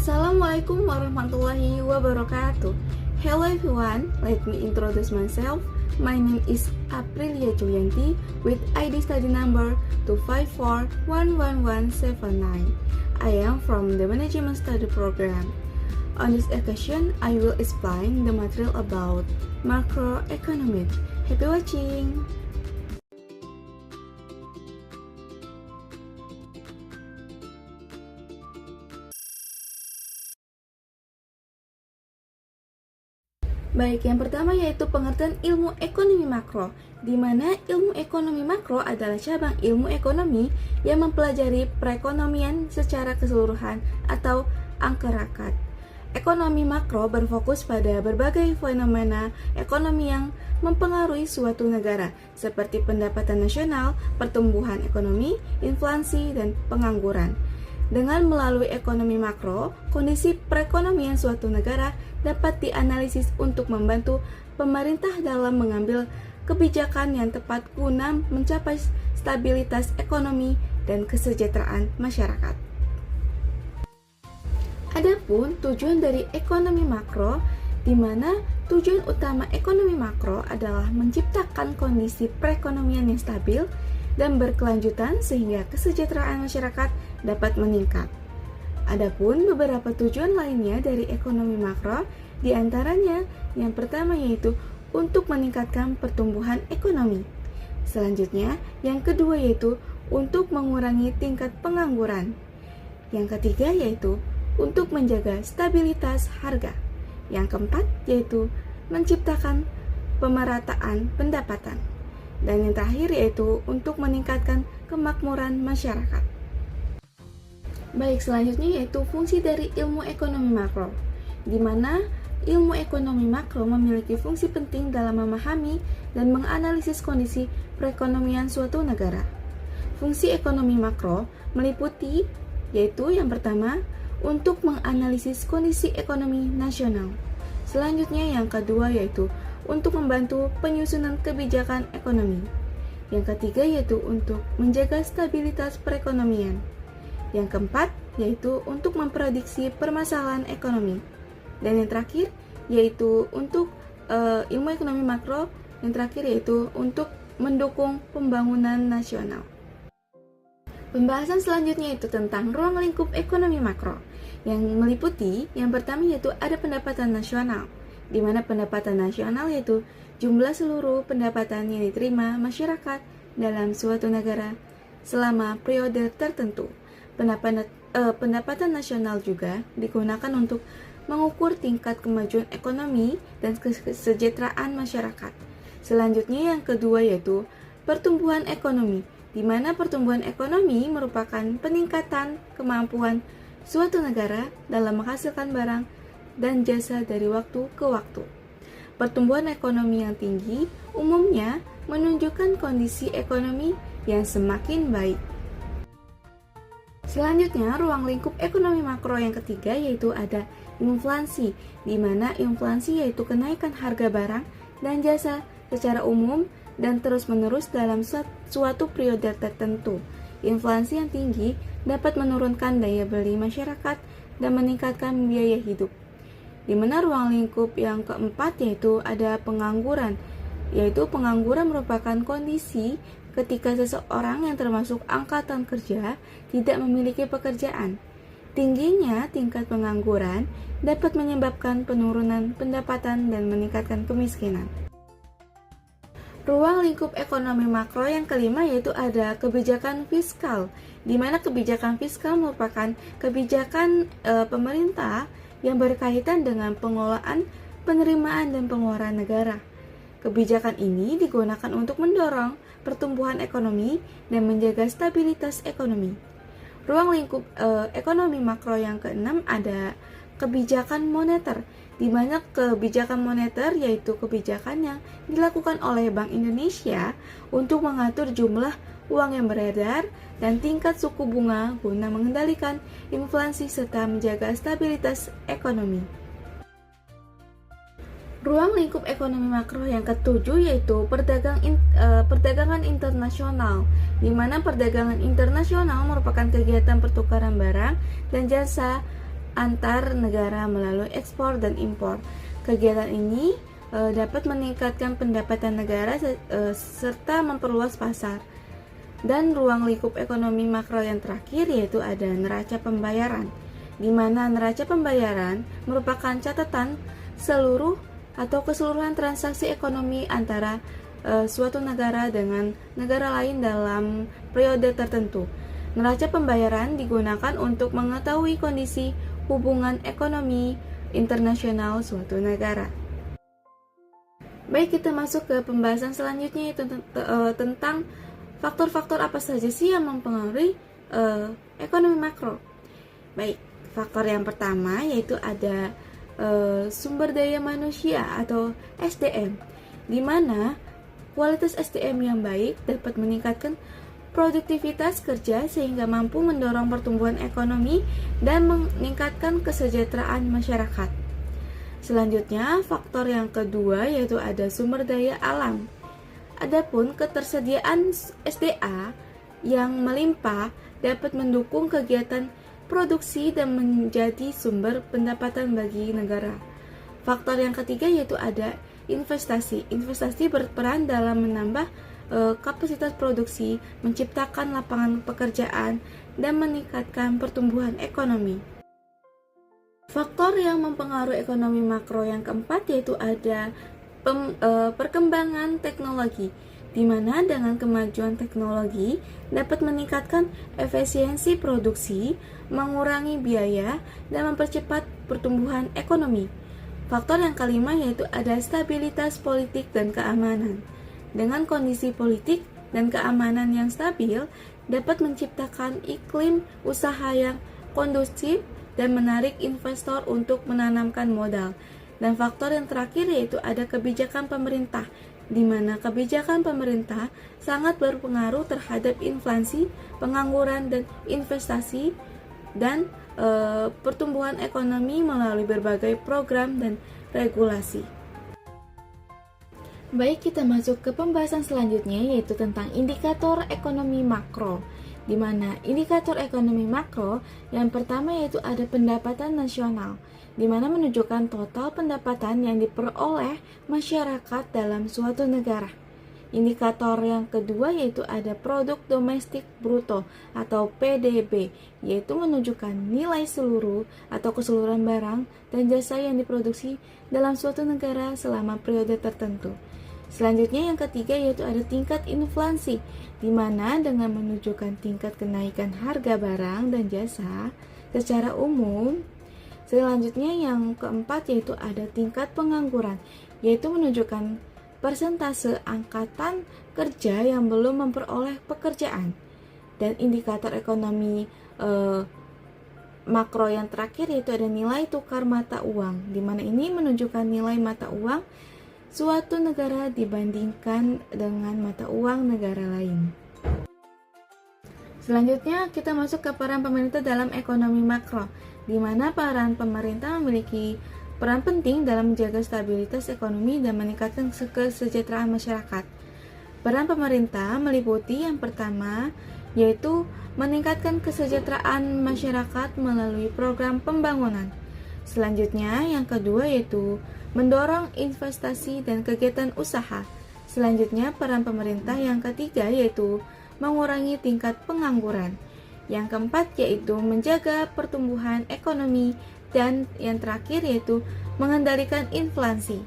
Assalamualaikum warahmatullahi wabarakatuh. Hello everyone, let me introduce myself. My name is Aprilia Julianti with ID study number 254111179. I am from the Management Study Program. On this occasion, I will explain the material about macroeconomics. Happy watching! Baik, yang pertama yaitu pengertian ilmu ekonomi makro, di mana ilmu ekonomi makro adalah cabang ilmu ekonomi yang mempelajari perekonomian secara keseluruhan atau angkarakat. Ekonomi makro berfokus pada berbagai fenomena ekonomi yang mempengaruhi suatu negara, seperti pendapatan nasional, pertumbuhan ekonomi, inflasi, dan pengangguran. Dengan melalui ekonomi makro, kondisi perekonomian suatu negara dapat dianalisis untuk membantu pemerintah dalam mengambil kebijakan yang tepat guna mencapai stabilitas ekonomi dan kesejahteraan masyarakat. Adapun tujuan dari ekonomi makro, di mana tujuan utama ekonomi makro adalah menciptakan kondisi perekonomian yang stabil dan berkelanjutan sehingga kesejahteraan masyarakat dapat meningkat. Adapun beberapa tujuan lainnya dari ekonomi makro, diantaranya yang pertama yaitu untuk meningkatkan pertumbuhan ekonomi. Selanjutnya, yang kedua yaitu untuk mengurangi tingkat pengangguran. Yang ketiga yaitu untuk menjaga stabilitas harga. Yang keempat yaitu menciptakan pemerataan pendapatan. Dan yang terakhir yaitu untuk meningkatkan kemakmuran masyarakat. Baik, selanjutnya yaitu fungsi dari ilmu ekonomi makro, di mana ilmu ekonomi makro memiliki fungsi penting dalam memahami dan menganalisis kondisi perekonomian suatu negara. Fungsi ekonomi makro meliputi yaitu yang pertama untuk menganalisis kondisi ekonomi nasional. Selanjutnya yang kedua yaitu untuk membantu penyusunan kebijakan ekonomi. Yang ketiga yaitu untuk menjaga stabilitas perekonomian. Yang keempat yaitu untuk memprediksi permasalahan ekonomi. Dan yang terakhir yaitu untuk ilmu ekonomi makro, yang terakhir yaitu untuk mendukung pembangunan nasional. Pembahasan selanjutnya itu tentang ruang lingkup ekonomi makro, yang meliputi yang pertama yaitu ada pendapatan nasional, di mana pendapatan nasional yaitu jumlah seluruh pendapatan yang diterima masyarakat dalam suatu negara selama periode tertentu. Pendapatan nasional juga digunakan untuk mengukur tingkat kemajuan ekonomi dan kesejahteraan masyarakat. Selanjutnya yang kedua yaitu pertumbuhan ekonomi, di mana pertumbuhan ekonomi merupakan peningkatan kemampuan suatu negara dalam menghasilkan barang dan jasa dari waktu ke waktu. Pertumbuhan ekonomi yang tinggi umumnya menunjukkan kondisi ekonomi yang semakin baik. Selanjutnya, ruang lingkup ekonomi makro yang ketiga yaitu ada inflasi, di mana inflasi yaitu kenaikan harga barang dan jasa secara umum dan terus-menerus dalam suatu periode tertentu. Inflasi yang tinggi dapat menurunkan daya beli masyarakat dan meningkatkan biaya hidup. Di mana ruang lingkup yang keempat yaitu ada pengangguran, yaitu pengangguran merupakan kondisi ketika seseorang yang termasuk angkatan kerja tidak memiliki pekerjaan. Tingginya tingkat pengangguran dapat menyebabkan penurunan pendapatan dan meningkatkan kemiskinan. Ruang lingkup ekonomi makro yang kelima yaitu ada kebijakan fiskal, di mana kebijakan fiskal merupakan kebijakan pemerintah yang berkaitan dengan pengelolaan, penerimaan, dan pengeluaran negara. Kebijakan ini digunakan untuk mendorong pertumbuhan ekonomi dan menjaga stabilitas ekonomi. Ruang lingkup ekonomi makro yang keenam ada kebijakan moneter, di mana kebijakan moneter yaitu kebijakan yang dilakukan oleh Bank Indonesia untuk mengatur jumlah uang yang beredar dan tingkat suku bunga guna mengendalikan inflasi serta menjaga stabilitas ekonomi. Ruang lingkup ekonomi makro yang ketujuh yaitu perdagangan internasional, di mana perdagangan internasional merupakan kegiatan pertukaran barang dan jasa antar negara melalui ekspor dan impor. Kegiatan ini dapat meningkatkan pendapatan negara serta memperluas pasar. Dan ruang lingkup ekonomi makro yang terakhir yaitu ada neraca pembayaran, di mana neraca pembayaran merupakan catatan seluruh atau keseluruhan transaksi ekonomi antara suatu negara dengan negara lain dalam periode tertentu. Neraca pembayaran digunakan untuk mengetahui kondisi hubungan ekonomi internasional suatu negara. Baik, kita masuk ke pembahasan selanjutnya yaitu tentang faktor-faktor apa saja sih yang mempengaruhi ekonomi makro. Baik, faktor yang pertama yaitu ada sumber daya manusia atau SDM, di mana kualitas SDM yang baik dapat meningkatkan produktivitas kerja sehingga mampu mendorong pertumbuhan ekonomi dan meningkatkan kesejahteraan masyarakat. Selanjutnya, faktor yang kedua yaitu ada sumber daya alam. Adapun ketersediaan SDA yang melimpah dapat mendukung kegiatan produksi dan menjadi sumber pendapatan bagi negara. Faktor yang ketiga yaitu ada investasi. Investasi berperan dalam menambah kapasitas produksi, menciptakan lapangan pekerjaan, dan meningkatkan pertumbuhan ekonomi. Faktor yang mempengaruhi ekonomi makro yang keempat yaitu ada perkembangan teknologi, di mana dengan kemajuan teknologi dapat meningkatkan efisiensi produksi, mengurangi biaya, dan mempercepat pertumbuhan ekonomi. Faktor yang kelima yaitu ada stabilitas politik dan keamanan. Dengan kondisi politik dan keamanan yang stabil, dapat menciptakan iklim usaha yang kondusif dan menarik investor untuk menanamkan modal. Dan faktor yang terakhir yaitu ada kebijakan pemerintah, di mana kebijakan pemerintah sangat berpengaruh terhadap inflasi, pengangguran, dan investasi, dan pertumbuhan ekonomi melalui berbagai program dan regulasi. Baik, kita masuk ke pembahasan selanjutnya yaitu tentang indikator ekonomi makro, di mana indikator ekonomi makro yang pertama yaitu ada pendapatan nasional, di mana menunjukkan total pendapatan yang diperoleh masyarakat dalam suatu negara. Indikator yang kedua yaitu ada produk domestik bruto atau PDB, yaitu menunjukkan nilai seluruh atau keseluruhan barang dan jasa yang diproduksi dalam suatu negara selama periode tertentu. Selanjutnya yang ketiga yaitu ada tingkat inflasi, di mana dengan menunjukkan tingkat kenaikan harga barang dan jasa secara umum. Selanjutnya yang keempat yaitu ada tingkat pengangguran, yaitu menunjukkan persentase angkatan kerja yang belum memperoleh pekerjaan. Dan indikator ekonomi makro yang terakhir yaitu ada nilai tukar mata uang, di mana ini menunjukkan nilai mata uang suatu negara dibandingkan dengan mata uang negara lain. Selanjutnya kita masuk ke peran pemerintah dalam ekonomi makro, di mana peran pemerintah memiliki peran penting dalam menjaga stabilitas ekonomi dan meningkatkan kesejahteraan masyarakat. Peran pemerintah meliputi yang pertama yaitu meningkatkan kesejahteraan masyarakat melalui program pembangunan. Selanjutnya yang kedua yaitu mendorong investasi dan kegiatan usaha. Selanjutnya peran pemerintah yang ketiga yaitu mengurangi tingkat pengangguran. Yang keempat yaitu menjaga pertumbuhan ekonomi. Dan yang terakhir yaitu mengendalikan inflasi.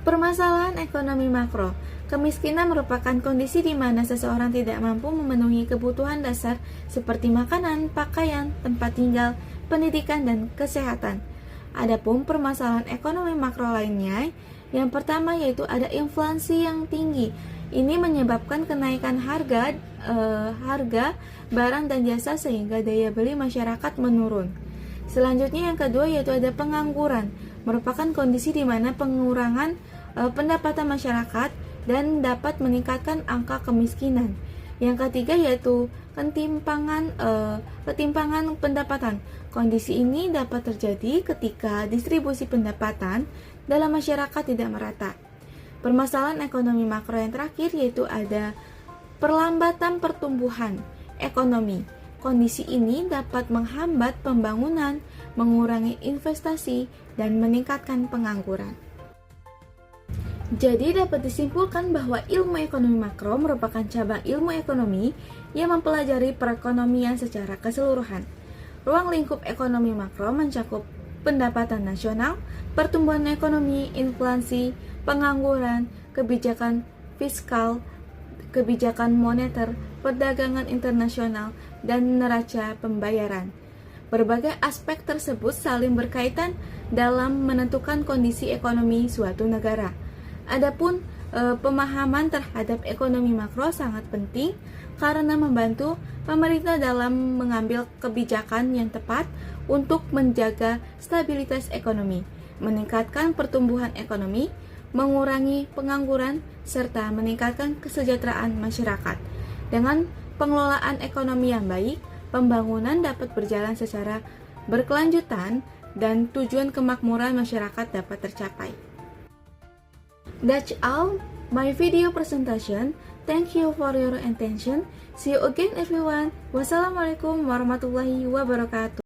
Permasalahan ekonomi makro. Kemiskinan merupakan kondisi di mana seseorang tidak mampu memenuhi kebutuhan dasar seperti makanan, pakaian, tempat tinggal, pendidikan, dan kesehatan. Adapun permasalahan ekonomi makro lainnya, yang pertama yaitu ada inflasi yang tinggi. Ini menyebabkan kenaikan harga barang dan jasa sehingga daya beli masyarakat menurun. Selanjutnya yang kedua yaitu ada pengangguran, merupakan kondisi di mana pengurangan pendapatan masyarakat dan dapat meningkatkan angka kemiskinan. Yang ketiga yaitu ketimpangan pendapatan. Kondisi ini dapat terjadi ketika distribusi pendapatan dalam masyarakat tidak merata. Permasalahan ekonomi makro yang terakhir yaitu ada perlambatan pertumbuhan ekonomi, kondisi ini dapat menghambat pembangunan, mengurangi investasi, dan meningkatkan pengangguran. Jadi dapat disimpulkan bahwa ilmu ekonomi makro merupakan cabang ilmu ekonomi yang mempelajari perekonomian secara keseluruhan. Ruang lingkup ekonomi makro mencakup pendapatan nasional, pertumbuhan ekonomi, inflasi, pengangguran, kebijakan fiskal, kebijakan moneter, perdagangan internasional, dan neraca pembayaran. Berbagai aspek tersebut saling berkaitan dalam menentukan kondisi ekonomi suatu negara. Adapun pemahaman terhadap ekonomi makro sangat penting karena membantu pemerintah dalam mengambil kebijakan yang tepat untuk menjaga stabilitas ekonomi, meningkatkan pertumbuhan ekonomi, mengurangi pengangguran, serta meningkatkan kesejahteraan masyarakat. Dengan pengelolaan ekonomi yang baik, pembangunan dapat berjalan secara berkelanjutan dan tujuan kemakmuran masyarakat dapat tercapai. That's all my video presentation. Thank you for your attention. See you again everyone. Wassalamualaikum warahmatullahi wabarakatuh.